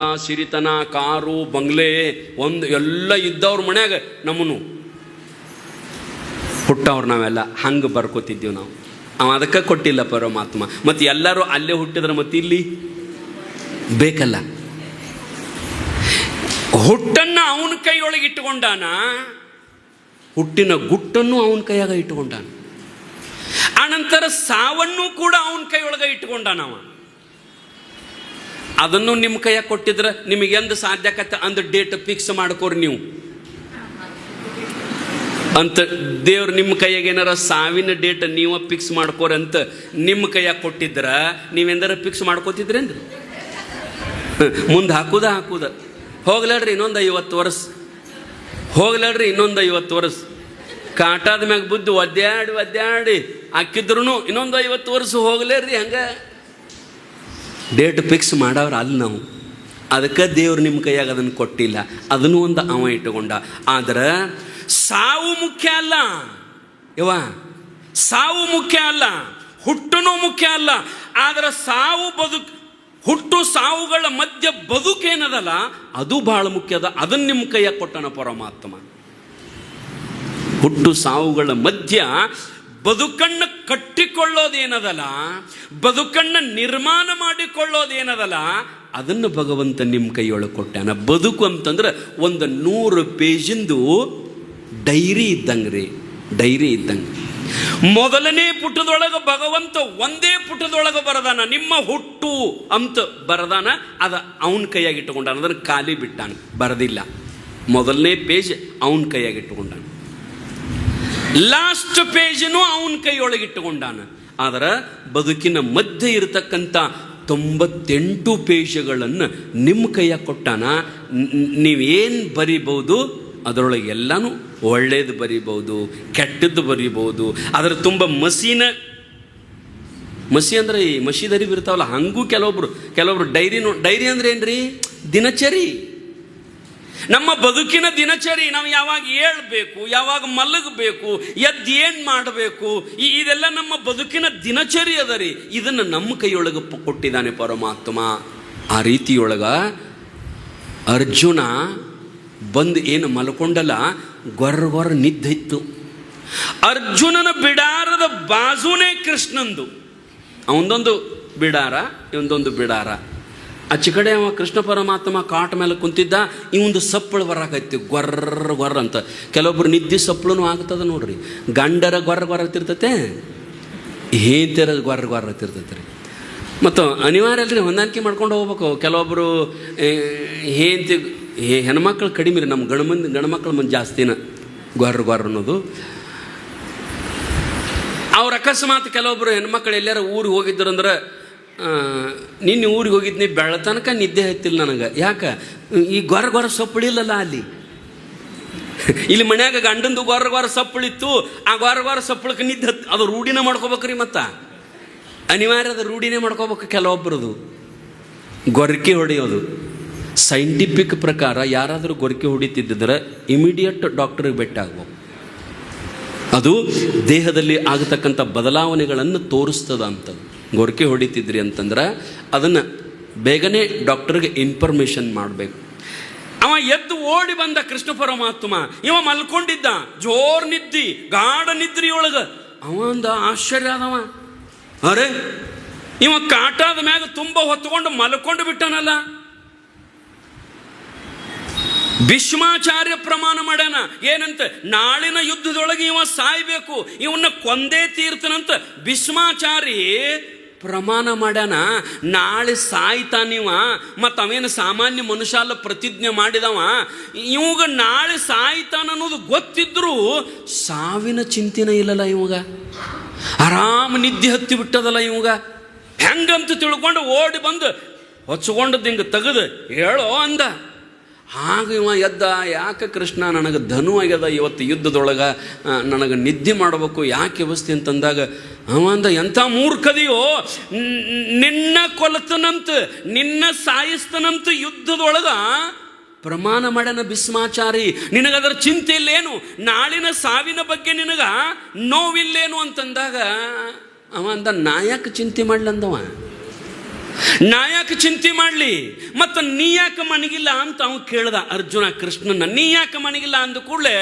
ಸಿರಿತನ, car, ಬಂಗ್ಲೆ ಒಂದು ಎಲ್ಲ ಇದ್ದವ್ರ ಮನ್ಯಾಗ ನಮ್ಮನ್ನು ಹುಟ್ಟವ್ರು ನಾವೆಲ್ಲ ಹಂಗೆ ಬರ್ಕೋತಿದ್ದೀವಿ ನಾವು. ಅವ ಅದಕ್ಕೆ ಕೊಟ್ಟಿಲ್ಲ ಪರಮಾತ್ಮ. ಮತ್ತು ಎಲ್ಲರೂ ಅಲ್ಲೇ ಹುಟ್ಟಿದ್ರೆ ಮತ್ತೆ ಇಲ್ಲಿ ಬೇಕಲ್ಲ. ಹುಟ್ಟನ್ನು ಅವನ ಕೈಯೊಳಗೆ ಇಟ್ಟುಕೊಂಡಾನ, ಹುಟ್ಟಿನ ಗುಟ್ಟನ್ನು ಅವನ ಕೈಯಾಗ ಇಟ್ಟುಕೊಂಡಾನ. ಆನಂತರ ಸಾವನ್ನು ಕೂಡ ಅವನ ಕೈಯೊಳಗೆ ಇಟ್ಟುಕೊಂಡಾನವ. ಅದನ್ನು ನಿಮ್ಮ ಕೈಯಾಗ ಕೊಟ್ಟಿದ್ರೆ ನಿಮಗೆ ಎಂದು ಸಾಧ್ಯಕತ್ತೆ ಅಂದ ಡೇಟ್ ಫಿಕ್ಸ್ ಮಾಡ್ಕೋರಿ ನೀವು ಅಂತ. ದೇವ್ರು ನಿಮ್ಮ ಕೈಯಾಗ ಏನಾರ ಸಾವಿನ ಡೇಟ್ ನೀವು ಫಿಕ್ಸ್ ಮಾಡ್ಕೋರಿ ಅಂತ ನಿಮ್ಮ ಕೈಯಾಗ ಕೊಟ್ಟಿದ್ರ ನೀವೆಂದಾರ ಫಿಕ್ಸ್ ಮಾಡ್ಕೋತಿದ್ರೇನ್ರಿ? ಮುಂದೆ ಹಾಕುದ ಹೋಗ್ಲಾಡ್ರಿ ಇನ್ನೊಂದು 50 ವರ್ಷ, ಹೋಗ್ಲಾಡ್ರಿ ಇನ್ನೊಂದು 50 ವರ್ಷ. ಕಾಟಾದ ಮ್ಯಾಗ ಬುದ್ಧಿ ಒದ್ದಾಡಿ ಹಾಕಿದ್ರು ಇನ್ನೊಂದು 50 ವರ್ಷ ಹೋಗ್ಲೇರಿ. ಹಂಗೆ ಡೇಟ್ ಫಿಕ್ಸ್ ಮಾಡವ್ರ ಅಲ್ಲಿ ನಾವು. ಅದಕ್ಕೆ ದೇವ್ರು ನಿಮ್ಮ ಕೈಯಾಗ ಅದನ್ನು ಕೊಟ್ಟಿಲ್ಲ, ಅದನ್ನು ಒಂದು ಅವ ಇಟ್ಟುಕೊಂಡ. ಆದ್ರೆ ಸಾವು ಮುಖ್ಯ ಅಲ್ಲ ಯವ್ವ, ಸಾವು ಮುಖ್ಯ ಅಲ್ಲ, ಹುಟ್ಟನೂ ಮುಖ್ಯ ಅಲ್ಲ. ಆದ್ರೆ ಸಾವು ಹುಟ್ಟು ಸಾವುಗಳ ಮಧ್ಯ ಬದುಕೇನದಲ್ಲ ಅದು ಬಹಳ ಮುಖ್ಯ ಅದ. ಅದನ್ನು ನಿಮ್ಮ ಕೈಯಾಗ ಕೊಟ್ಟನ ಪರಮಾತ್ಮ. ಹುಟ್ಟು ಸಾವುಗಳ ಮಧ್ಯ ಬದುಕನ್ನು ಕಟ್ಟಿಕೊಳ್ಳೋದೇನದಲ್ಲ, ಬದುಕನ್ನು ನಿರ್ಮಾಣ ಮಾಡಿಕೊಳ್ಳೋದೇನದಲ್ಲ, ಅದನ್ನು ಭಗವಂತ ನಿಮ್ಮ ಕೈಯೊಳಗೆ ಕೊಟ್ಟಾನ. ಬದುಕು ಅಂತಂದ್ರೆ ಒಂದು 100 ಪೇಜಿಂದು ಡೈರಿ ಇದ್ದಂಗೆ ರೀ, ಡೈರಿ ಇದ್ದಂಗೆ. ಮೊದಲನೇ ಪುಟದೊಳಗೆ ಭಗವಂತ ಒಂದೇ ಪುಟದೊಳಗೆ ಬರದಾನ, ನಿಮ್ಮ ಹುಟ್ಟು ಅಂತ ಬರದಾನ. ಅದ ಅವನ ಕೈಯಾಗಿ ಇಟ್ಟುಕೊಂಡಾನ, ಅದನ್ನು ಖಾಲಿ ಬಿಟ್ಟಾನ, ಬರದಿಲ್ಲ. ಮೊದಲನೇ ಪೇಜ್ ಅವನ ಕೈಯಾಗಿ ಇಟ್ಟುಕೊಂಡಾನ, ಲಾಸ್ಟ್ ಪೇಜನ್ನು ಅವನ ಕೈಯೊಳಗೆ ಇಟ್ಟುಕೊಂಡಾನ. ಆದರೆ ಬದುಕಿನ ಮಧ್ಯೆ ಇರತಕ್ಕಂಥ 98 ಪೇಜಗಳನ್ನು ನಿಮ್ಮ ಕೈಯಾಗ ಕೊಟ್ಟಾನ. ನೀವೇನು ಬರಿಬಹುದು ಅದರೊಳಗೆ ಎಲ್ಲನೂ ಒಳ್ಳೇದು ಬರಿಬಹುದು, ಕೆಟ್ಟದ್ದು ಬರಿಬಹುದು. ಅದರ ತುಂಬ ಮಸಿ ಅಂದ್ರೆ ಈ ಮಸೀದರಿ ಇರ್ತಾವಲ್ಲ, ಹಂಗೂ ಕೆಲವೊಬ್ರು ಡೈರಿ ಅಂದ್ರೆ ಏನ್ರಿ? ದಿನಚರಿ. ನಮ್ಮ ಬದುಕಿನ ದಿನಚರಿ. ನಾವು ಯಾವಾಗ ಏಳಬೇಕು, ಯಾವಾಗ ಮಲಗಬೇಕು, ಎದ್ದು ಏನು ಮಾಡಬೇಕು, ಇದೆಲ್ಲ ನಮ್ಮ ಬದುಕಿನ ದಿನಚರಿ ಅದ ರೀ. ಇದನ್ನು ನಮ್ಮ ಕೈಯೊಳಗೆ ಕೊಟ್ಟಿದ್ದಾನೆ ಪರಮಾತ್ಮ. ಆ ರೀತಿಯೊಳಗ ಅರ್ಜುನ ಬಂದು ಏನು ಮಲ್ಕೊಂಡಲ್ಲ, ಗೊರ್ರ ನಿದ್ದಿತ್ತು. ಅರ್ಜುನನ ಬಿಡಾರದ ಬಾಜುನೇ ಕೃಷ್ಣಂದು. ಅವನದೊಂದು ಬಿಡಾರ, ಇವನದೊಂದು ಬಿಡಾರ. ಆಚೆ ಕಡೆ ಅವ ಕೃಷ್ಣ ಪರಮಾತ್ಮ ಕಾಟ ಮೇಲೆ ಕುಂತಿದ್ದ. ಇವೊಂದು ಸಪ್ಪಳು ಬರಾಕೈತಿ, ಗೊರ್ರ ಅಂತ. ಕೆಲವೊಬ್ರು ನಿದ್ದೆ ಸಪ್ಪಳು ಆಗ್ತದ ನೋಡ್ರಿ. ಗಂಡರ ಗೊರ್ರ ತಿರ್ತತೆ, ಹೇಂತರ ಗೊರ್ರ ತಿರ್ತೈತೆ ರೀ. ಮತ್ತು ಅನಿವಾರ್ಯ ಅಲ್ರಿ, ಹೊಂದಾಣಿಕೆ ಮಾಡ್ಕೊಂಡು ಹೋಗ್ಬೇಕು. ಕೆಲವೊಬ್ಬರು ಹೆಣ್ಮಕ್ಳು ಕಡಿಮೆ ರೀ, ನಮ್ಮ ಗಂಡ್ಮಕ್ಳು ಮಂದಿ ಜಾಸ್ತಿನ ಗೊರ್ರ ಅನ್ನೋದು. ಅವ್ರ ಅಕಸ್ಮಾತ್ ಕೆಲವೊಬ್ಬರು ಹೆಣ್ಮಕ್ಳು ಎಲ್ಲಾರು ಊರಿಗೆ ಹೋಗಿದ್ರು ಅಂದ್ರೆ, ನಿನ್ನೆ ಊರಿಗೆ ಹೋಗಿದ್ನಿ ಬೆಳತನಕ ನಿದ್ದೆ ಹತ್ತಿಲ್ಲ ನನಗೆ. ಯಾಕೆ? ಈ ಗೊರ್ರ ಸಪ್ಪಳಿಲ್ಲಲ್ಲ ಅಲ್ಲಿ. ಇಲ್ಲಿ ಮನ್ಯಾಗ ಗಂಡಂದು ಗೊರ್ರ ಸಪ್ಪಳಿತ್ತು, ಆ ಗೊರ್ರ ಸಪ್ಪಳಕ್ಕೆ ನಿದ್ದೆ ಅದು ರೂಢಿನ ಮಾಡ್ಕೋಬೇಕ್ರಿ. ಮತ್ತು ಅನಿವಾರ್ಯ ಅದು ರೂಢಿನೇ ಮಾಡ್ಕೋಬೇಕು. ಕೆಲವೊಬ್ಬರದು ಗೊರಕೆ ಹೊಡೆಯೋದು. ಸೈಂಟಿಫಿಕ್ ಪ್ರಕಾರ ಯಾರಾದರೂ ಗೊರಕೆ ಹೊಡಿತಿದ್ದರೆ ಇಮಿಡಿಯೇಟ್ ಡಾಕ್ಟರ್ಗೆ ಭೇಟಿ ಆಗ್ಬೇಕು. ಅದು ದೇಹದಲ್ಲಿ ಆಗತಕ್ಕಂಥ ಬದಲಾವಣೆಗಳನ್ನು ತೋರಿಸ್ತದ ಅಂತದ್ದು. ಗೊರಕೆ ಹೊಡಿತಿದ್ರಿ ಅಂತಂದ್ರೆ ಅದನ್ನು ಬೇಗನೆ ಡಾಕ್ಟರ್ಗೆ ಇನ್ಫಾರ್ಮೇಷನ್ ಮಾಡಬೇಕು. ಅವ ಎದ್ದು ಓಡಿ ಬಂದ ಕೃಷ್ಣ ಪರಮಾತ್ಮ. ಇವ ಮಲ್ಕೊಂಡಿದ್ದ, ಜೋರ್ ನಿದ್ದಿ, ಗಾಢ ನಿದ್ರಿಯೊಳಗೆ. ಅವ ಅಂದ ಆಶ್ಚರ್ಯ ಆದವ, ಅರೆ ಇವ ಕಾಟಾದ ಮ್ಯಾಗ ತುಂಬ ಹೊತ್ಕೊಂಡು ಮಲ್ಕೊಂಡು ಬಿಟ್ಟನಲ್ಲ. ಭೀಷ್ಮಾಚಾರ್ಯ ಪ್ರಮಾಣ ಮಾಡ್ಯಾನ ಏನಂತ, ನಾಳಿನ ಯುದ್ಧದೊಳಗೆ ಇವ ಸಾಯ್ಬೇಕು, ಇವನ್ನ ಕೊಂದೇ ತೀರ್ತನಂತ ಭೀಷ್ಮಾಚಾರಿ ಪ್ರಮಾಣ ಮಾಡ್ಯಾನ. ನಾಳೆ ಸಾಯ್ತಾನಿವ. ಮತ್ತು ಅವೇನು ಸಾಮಾನ್ಯ ಮನುಷ್ಯ ಅಲ್ಲ, ಪ್ರತಿಜ್ಞೆ ಮಾಡಿದವ. ಇವಾಗ ನಾಳೆ ಸಾಯ್ತಾನ ಅನ್ನೋದು ಗೊತ್ತಿದ್ರು ಸಾವಿನ ಚಿಂತೆನೇ ಇಲ್ಲಲ್ಲ ಇವಾಗ. ಆರಾಮ ನಿದ್ದೆ ಹತ್ತಿ ಬಿಟ್ಟದಲ್ಲ ಇವಾಗ. ಹೆಂಗಂತ ತಿಳ್ಕೊಂಡು ಓಡಿ ಬಂದು ಹೊಚ್ಕೊಂಡದ್ದು ಹಿಂಗೆ ತೆಗೆದು ಹೇಳೋ ಅಂದ. ಆಗ ಇವ ಎದ್ದ, ಯಾಕೆ ಕೃಷ್ಣ ನನಗೆ ಧನು ಆಗ್ಯದ ಇವತ್ತು ಯುದ್ಧದೊಳಗೆ, ನನಗೆ ನಿದ್ದೆ ಮಾಡಬೇಕು, ಯಾಕೆ ವ್ಯವಸ್ಥೆ ಅಂತಂದಾಗ ಅವ ಅಂದ, ಎಂಥ ಮೂರ್ಖದಿಯೋ, ನಿನ್ನ ಕೊಲತನಂತ, ನಿನ್ನ ಸಾಯಿಸ್ತನಂತ ಯುದ್ಧದೊಳಗೆ ಪ್ರಮಾಣ ಮಾಡ್ಯಾನ ಭೀಷ್ಮಾಚಾರಿ. ನಿನಗದರ ಚಿಂತೆ ಇಲ್ಲೇನು? ನಾಳಿನ ಸಾವಿನ ಬಗ್ಗೆ ನಿನಗ ನೋವಿಲ್ಲೇನು ಅಂತಂದಾಗ ಅವ ಅಂದ, ನಾಯಕ ಚಿಂತೆ ಮಾಡ್ಲಂದವ. ನಾ ಯಾಕೆ ಚಿಂತೆ ಮಾಡಲಿ, ಮತ್ತು ನೀ ಯಾಕೆ ಮನಗಿಲ್ಲ ಅಂತ ಅವ ಕೇಳ್ದ ಅರ್ಜುನ ಕೃಷ್ಣನ. ನೀ ಯಾಕೆ ಮನಗಿಲ್ಲ ಅಂದ ಕೂಡಲೇ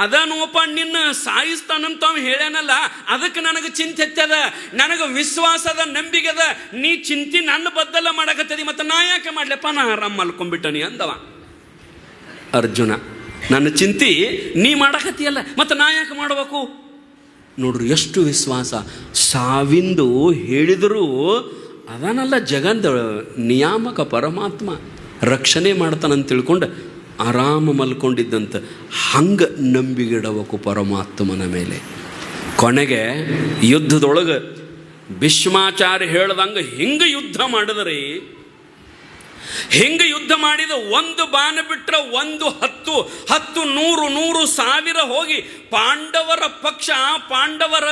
ಅದನೋಪ ನಿನ್ನ ಸಾಯಿಸ್ತಾನಂತ ಅವ ಹೇಳ್ಯಾನಲ್ಲ, ಅದಕ್ಕೆ ನನಗೆ ಚಿಂತೆ ಹತ್ತದ, ನನಗೆ ವಿಶ್ವಾಸದ ನಂಬಿಕೆದ. ನೀ ಚಿಂತೆ ನನ್ನ ಬದ್ದಲ್ಲ ಮಾಡಕತ್ತದಿ, ಮತ್ತು ನಾ ಯಾಕೆ ಮಾಡ್ಲಪ್ಪ, ನಾ ಆರಾಮ್ ಮಲ್ಕೊಂಡ್ಬಿಟ್ಟನಿ ಅಂದವ ಅರ್ಜುನ. ನನ್ನ ಚಿಂತೆ ನೀ ಮಾಡಕತ್ತೀಯಲ್ಲ, ಮತ್ತು ನಾ ಯಾಕೆ ಮಾಡಬೇಕು? ನೋಡ್ರಿ ಎಷ್ಟು ವಿಶ್ವಾಸ. ಸಾವಿಂದು ಹೇಳಿದರೂ ಅದನ್ನೆಲ್ಲ ಜಗದ ನಿಯಾಮಕ ಪರಮಾತ್ಮ ರಕ್ಷಣೆ ಮಾಡ್ತಾನಂತ ತಿಳ್ಕೊಂಡು ಆರಾಮ ಮಲ್ಕೊಂಡಿದ್ದಂತ. ಹಂಗೆ ನಂಬಿಗಿಡಬೇಕು ಪರಮಾತ್ಮನ ಮೇಲೆ. ಕೊನೆಗೆ ಯುದ್ಧದೊಳಗೆ ಭೀಷ್ಮಾಚಾರ್ಯ ಹೇಳ್ದಂಗೆ ಹಿಂಗೆ ಯುದ್ಧ ಮಾಡಿದ್ರಿ, ಹಿಂಗೆ ಯುದ್ಧ ಮಾಡಿದ ಒಂದು ಬಾಣ ಬಿಟ್ಟರೆ 1 10 10 100 100 1000 ಹೋಗಿ ಪಾಂಡವರ ಪಕ್ಷ, ಪಾಂಡವರ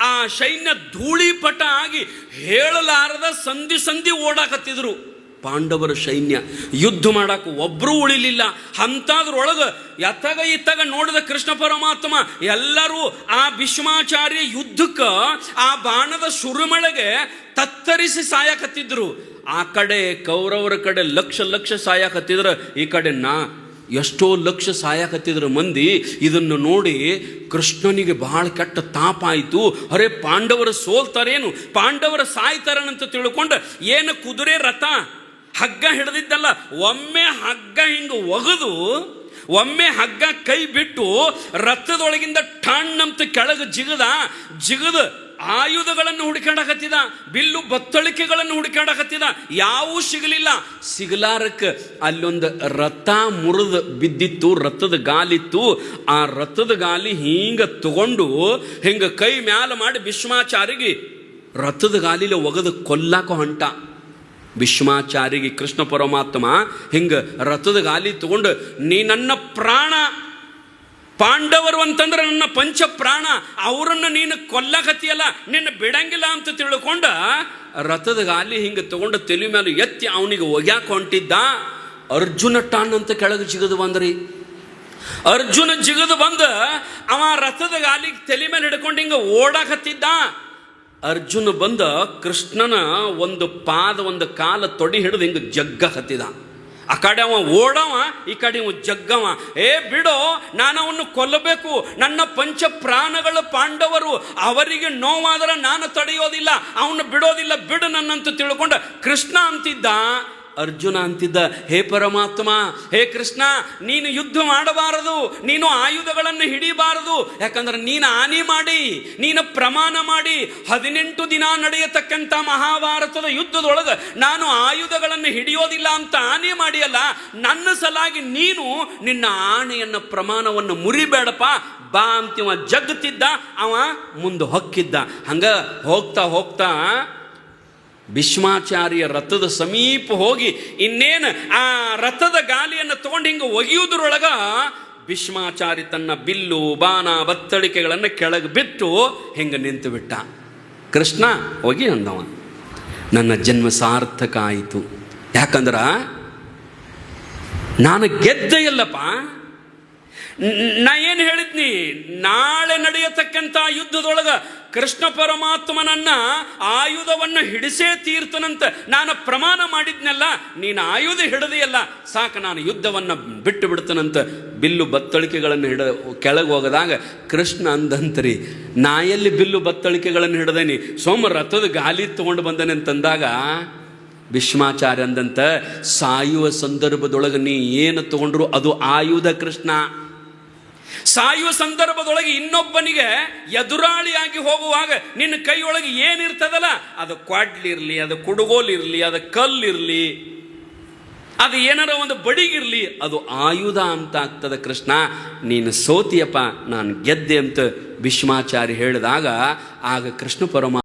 ಆ ಸೈನ್ಯ ಧೂಳಿಪಟ ಆಗಿ ಹೇಳಲಾರದ ಸಂಧಿ ಸಂಧಿ ಓಡಾಕತ್ತಿದ್ರು. ಪಾಂಡವರ ಸೈನ್ಯ ಯುದ್ಧ ಮಾಡಕ್ಕೆ ಒಬ್ಬರೂ ಉಳಿಲಿಲ್ಲ. ಅಂಥದ್ರೊಳಗೆ ಎತ್ತಾಗ ಇತ್ತಾಗ ನೋಡಿದ ಕೃಷ್ಣ ಪರಮಾತ್ಮ ಎಲ್ಲರೂ ಆ ಭೀಷ್ಮಾಚಾರ್ಯ ಯುದ್ಧಕ್ಕೆ ಆ ಬಾಣದ ಸುರುಮಳೆಗೆ ತತ್ತರಿಸಿ ಸಾಯಕತ್ತಿದ್ರು. ಆ ಕಡೆ ಕೌರವರ ಕಡೆ ಲಕ್ಷ ಲಕ್ಷ ಸಾಯಕತ್ತಿದ್ರು, ಈ ಕಡೆ ಎಷ್ಟೋ ಲಕ್ಷ ಸಾಯಕತ್ತಿದ್ರು ಮಂದಿ. ಇದನ್ನು ನೋಡಿ ಕೃಷ್ಣನಿಗೆ ಬಹಳ ಕೆಟ್ಟ ತಾಪ ಆಯಿತು. ಅರೆ ಪಾಂಡವರು ಸೋಲ್ತಾರೇನು, ಪಾಂಡವರು ಸಾಯ್ತಾರನಂತ ತಿಳ್ಕೊಂಡು ಏನು ಕುದುರೆ ರಥ ಹಗ್ಗ ಹಿಡಿದಿದ್ದಲ್ಲ, ಒಮ್ಮೆ ಹಗ್ಗ ಹಿಂಗೆ ಒಗೆದು ಒಮ್ಮೆ ಹಗ್ಗ ಕೈ ಬಿಟ್ಟು ರಥದೊಳಗಿಂದ ಟಣ್ಣಂತ ಕೆಳಗೆ ಜಿಗದ ಆಯುಧಗಳನ್ನು ಹುಡುಕಾಡಕತ್ತಿದ, ಬಿಲ್ಲು ಬತ್ತಳಿಕೆಗಳನ್ನು ಹುಡುಕಾಡಕತ್ತಿದ. ಯಾವೂ ಸಿಗಲಿಲ್ಲ. ಸಿಗಲಾರಕ್ಕೆ ಅಲ್ಲೊಂದು ರಥ ಮುರಿದು ಬಿದ್ದಿತ್ತು, ರಥದ ಗಾಲಿತ್ತು. ಆ ರಥದ ಗಾಲಿ ಹಿಂಗೆ ತಗೊಂಡು ಹಿಂಗೆ ಕೈ ಮ್ಯಾಲ ಮಾಡಿ ಭೀಷ್ಮಾಚಾರಿಗೆ ರಥದ ಗಾಲಿಲೆ ಒಗೆದು ಕೊಲ್ಲಾಕ ಹೊಂಟ. ಭೀಷ್ಮಾಚಾರಿಗೆ ಕೃಷ್ಣ ಪರಮಾತ್ಮ ಹಿಂಗೆ ರಥದ ಗಾಲಿ ತಗೊಂಡು, ನೀ ನನ್ನ ಪ್ರಾಣ, ಪಾಂಡವರು ಅಂತಂದ್ರೆ ನನ್ನ ಪಂಚ ಪ್ರಾಣ, ಅವರನ್ನು ನೀನು ಕೊಲ್ಲಕತ್ತಿಯಲ್ಲ, ನಿನ್ನ ಬಿಡಂಗಿಲ್ಲ ಅಂತ ತಿಳ್ಕೊಂಡ ರಥದ ಗಾಲಿ ಹಿಂಗೆ ತಗೊಂಡು ತಲೆ ಮೇಲೆ ಎತ್ತಿ ಅವನಿಗೆ ಒಗ್ಯಾಕ ಹೊಂಟಿದ್ದ. ಅರ್ಜುನ ಟಾನ್ ಅಂತ ಕೆಳಗೆ ಜಿಗದು ಬಂದ್ರಿ. ಅರ್ಜುನ ಜಿಗದು ಬಂದ ಅವ ರಥದ ಗಾಲಿ ತಲೆ ಮೇಲೆ ಹಿಡ್ಕೊಂಡು ಹಿಂಗೆ ಓಡಾಕತ್ತಿದ್ದ. ಅರ್ಜುನ ಬಂದ ಕೃಷ್ಣನ ಒಂದು ಪಾದ ಒಂದು ಕಾಲ ತೊಡಿ ಹಿಡಿದು ಹಿಂಗೆ ಜಗ್ಗ ಹತ್ತಿದ. ಆ ಕಡೆ ಅವ ಓಡವ, ಈ ಕಡೆ ಅವ ಜಗ್ಗವ. ಬಿಡೋ, ನಾನು ಅವನು ಕೊಲ್ಲಬೇಕು, ನನ್ನ ಪಂಚ ಪ್ರಾಣಗಳು ಪಾಂಡವರು, ಅವರಿಗೆ ನೋವಾದರೆ ನಾನು ತಡೆಯೋದಿಲ್ಲ, ಅವನು ಬಿಡೋದಿಲ್ಲ, ಬಿಡು ನನ್ನಂತ ತಿಳ್ಕೊಂಡ ಕೃಷ್ಣ ಅಂತಿದ್ದ. ಅರ್ಜುನ ಅಂತಿದ್ದ, ಹೇ ಪರಮಾತ್ಮ, ಹೇ ಕೃಷ್ಣ, ನೀನು ಯುದ್ಧ ಮಾಡಬಾರದು, ನೀನು ಆಯುಧಗಳನ್ನು ಹಿಡಿಬಾರದು. ಯಾಕಂದ್ರೆ ನೀನು ಆನೆ ಮಾಡಿ, ನೀನು ಪ್ರಮಾಣ ಮಾಡಿ 18 ದಿನ ನಡೆಯತಕ್ಕಂಥ ಮಹಾಭಾರತದ ಯುದ್ಧದೊಳಗೆ ನಾನು ಆಯುಧಗಳನ್ನು ಹಿಡಿಯೋದಿಲ್ಲ ಅಂತ ಆನೆ ಮಾಡಿಯಲ್ಲ, ನನ್ನ ಸಲಾಗಿ ನೀನು ನಿನ್ನ ಆಣೆಯನ್ನು ಪ್ರಮಾಣವನ್ನು ಮುರಿಬೇಡಪ್ಪ ಬಾ ಅಂತಿವ ಜಗ್ತಿದ್ದ. ಅವ ಮುಂದೆ ಹೊಕ್ಕಿದ್ದ. ಹಂಗ ಹೋಗ್ತಾ ಹೋಗ್ತಾ ಭೀಷ್ಮಾಚಾರ್ಯ ರಥದ ಸಮೀಪ ಹೋಗಿ ಇನ್ನೇನು ಆ ರಥದ ಗಾಲಿಯನ್ನು ತಗೊಂಡು ಹಿಂಗೆ ಒಗೆಯುವುದರೊಳಗ ಭೀಷ್ಮಾಚಾರ್ಯ ತನ್ನ ಬಿಲ್ಲು ಬಾಣ ಬತ್ತಳಿಕೆಗಳನ್ನು ಕೆಳಗೆ ಬಿಟ್ಟು ಹಿಂಗೆ ನಿಂತು ಬಿಟ್ಟ. ಕೃಷ್ಣ ಹೋಗಿ ಅಂದವ, ನನ್ನ ಜನ್ಮ ಸಾರ್ಥಕ ಆಯಿತು. ಯಾಕಂದ್ರ ನಾನು ಗೆದ್ದೆ ಇಲ್ಲಪ್ಪ. ನಾ ಏನು ಹೇಳಿದ್ನಿ, ನಾಳೆ ನಡೆಯತಕ್ಕಂಥ ಯುದ್ಧದೊಳಗ ಕೃಷ್ಣ ಪರಮಾತ್ಮನನ್ನ ಆಯುಧವನ್ನು ಹಿಡಿಸೇ ತೀರ್ತನಂತ ನಾನು ಪ್ರಮಾಣ ಮಾಡಿದ್ನಲ್ಲ, ನೀನು ಆಯುಧ ಹಿಡಿದೆಯಲ್ಲ, ಸಾಕು, ನಾನು ಯುದ್ಧವನ್ನು ಬಿಟ್ಟು ಬಿಡ್ತನಂತ ಬಿಲ್ಲು ಬತ್ತಳಿಕೆಗಳನ್ನು ಕೆಳಗೆ ಹೋಗದಾಗ ಕೃಷ್ಣ ಅಂದಂತರಿ, ನಾ ಎಲ್ಲಿ ಬಿಲ್ಲು ಬತ್ತಳಿಕೆಗಳನ್ನು ಹಿಡ್ದೇನಿ, ಸೋಮ ರಥದ ಗಾಲಿ ತಗೊಂಡು ಬಂದನೆ ಅಂತಂದಾಗ ಭೀಷ್ಮಾಚಾರ್ಯ ಅಂದಂತ, ಸಾಯುವ ಸಂದರ್ಭದೊಳಗೆ ನೀ ಏನು ತಗೊಂಡ್ರು ಅದು ಆಯುಧ ಕೃಷ್ಣ. ಸಾಯುವ ಸಂದರ್ಭದೊಳಗೆ ಇನ್ನೊಬ್ಬನಿಗೆ ಎದುರಾಳಿಯಾಗಿ ಹೋಗುವಾಗ ನಿನ್ನ ಕೈಯೊಳಗೆ ಏನಿರ್ತದಲ್ಲ, ಅದು ಕ್ವಾಡ್ಲಿರಲಿ, ಅದು ಕುಡುಗೋಲಿರಲಿ, ಅದು ಕಲ್ಲಿರಲಿ, ಅದು ಏನಾರ ಒಂದು ಬಡಿಗಿರಲಿ, ಅದು ಆಯುಧ ಅಂತ ಆಗ್ತದೆ ಕೃಷ್ಣ. ನೀನು ಸೋತಿಯಪ್ಪ, ನಾನು ಗೆದ್ದೆ ಅಂತ ಭೀಷ್ಮಾಚಾರ್ಯ ಹೇಳಿದಾಗ ಆಗ ಕೃಷ್ಣ ಪರಮಾತ್ಮ